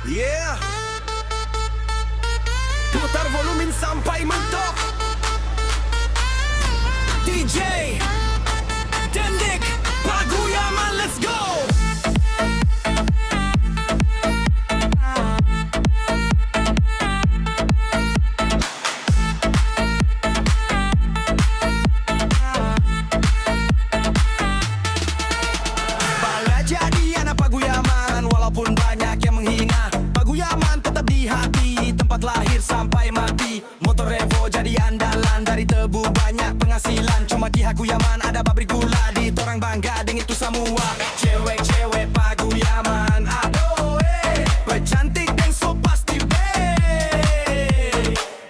Yeah. Putar volumin sampai mentok. DJ Dendik Paguyaman, let's go. Bangga jadi anak Paguyaman, walaupun banyak yang menghina. Paguyaman tetap di hati, tempat lahir sampai mati. Motor Revo jadi andalan, dari tebu banyak penghasilan. Cuma di Paguyaman ada pabrik gula, di torang bangga dengan itu semua. Cewek-cewek Paguyaman, aduh pecantik dan so pasti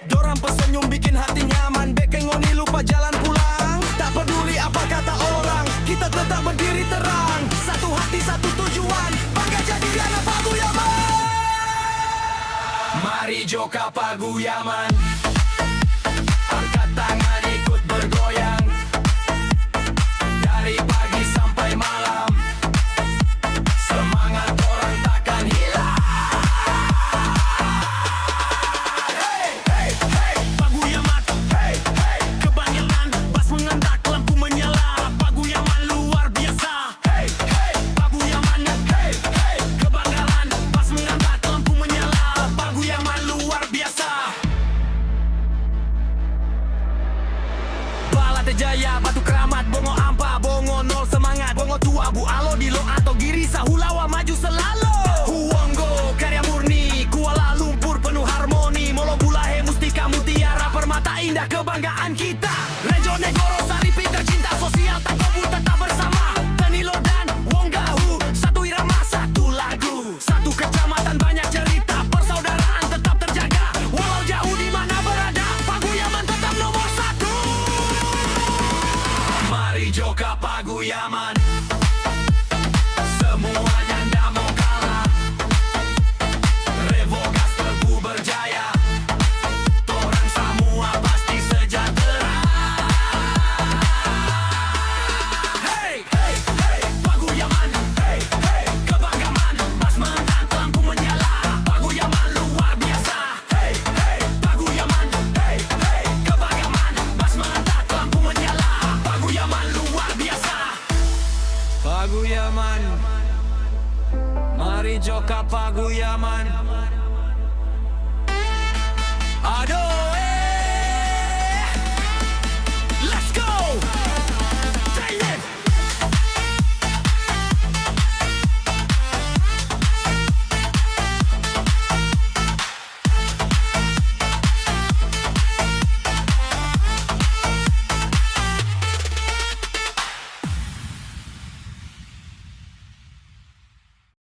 dorang pesenyum bikin hati nyaman. Bekengoni lupa jalan pulang, tak peduli apa kata orang, kita tetap berdiri terang. Satu hati satu tujuan, bangga jadi anak Paguyaman. Mari joka Paguyaman, angkat tangan ikut bergoyang. Dari pagi sampai malam, semangat orang takkan hilang. Hey, hey, hey, Paguyaman, hey, hey, kebanggaan, bas mengandak, lampu menyala. Paguyaman luar biasa. Hey, hey, Paguyaman, hey, hey, kebanggaan, bas mengandak, lampu menyala. Paguyaman luar biasa. Balate Jaya, Batu Keramat, Bongo Ampa, Bongo Nol semangat, Bongo Tua, Bu Alo, Dilo atau Girisa, Hulawa maju selalu. Huonggo, karya murni, Kuala Lumpur penuh harmoni, Molo Bulahe, Mustika Mutiara, Permata Indah kebanggaan kita. Rejo Negoro, Saripi tercinta, sosial tak kabur tetap bersama. Tenilo dan Wonggahu, satu irama, satu lagu, satu kecamatan banyak cerita, persaudaraan tetap terjaga. Walau jauh di mana berada, Paguyaman tetap nomor satu. Mari joka Paguyaman, semuanya ndak mau kalah. Revo gas teguh berjaya, torang semua pasti sejahtera. Hey, hey, hey, Paguyaman, hey, hey, kebanggaan, bas menang, lampu menyala. Paguyaman luar biasa. Hey, hey, Paguyaman, hey, hey, kebanggaan, bas menang, lampu menyala. Paguyaman luar biasa. Paguyaman, mari joka Paguyaman. Aduh.